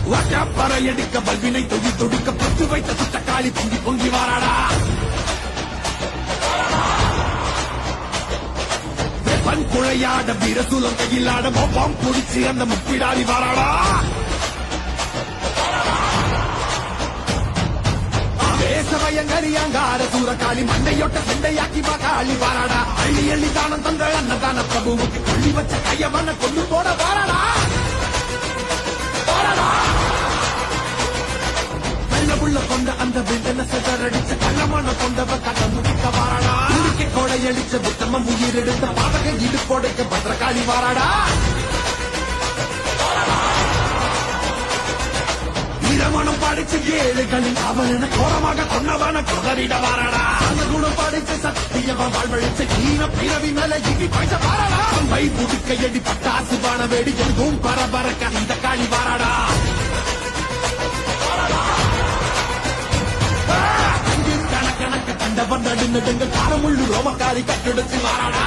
பறையடிக்க பல்வினை தொடி தொடிக்க பத்து வைத்த சுத்தக்காளி பொங்கி பொங்கி வாராடா. வெப்பன் குழையாட வீரசூலம் கையிலாட மொப்பம் குடிச்சு அந்த முப்பிடாதி வாராடா. சமயங்கரியாங்கார சூரகாளி மண்டையொட்ட சண்டையாக்கி காளி வாராடா. அள்ளி அள்ளி தானம் தந்த அன்னதான பிரபுவுக்கு கொள்ளி வச்ச கையவன கொண்டு போட வாராடா. வெள்ளமுள்ள கொண்ட அந்த விண்டன செதறடிச்ச கள்ளமான கொண்டவ கட்ட முடிக்க வாராடா. உடுக்கை கொடையடிச்ச புத்தம உயிரெடுத்த பாதக இடுப்போடைக்க பத்திரகாளி வாராடா. மனம் படிச்சு ஏழைகளின் அவன கோரமாக கொண்டவன கொதறிட வாராடா. அந்த குணம் படிச்ச சத்தியவ வாழ்வழிச்ச ஈன பிறவி மேல இடி பைச வாராடா. வை புதுக்கையடி பட்டாசு பான வேடி எங்கும் பரபரக்க இந்த காளி வாராடா. கணக்க கண்டவன் நடுநடுங்க காரமுள்ளு ரோமக்காரி கட்டெடுத்து வாராடா.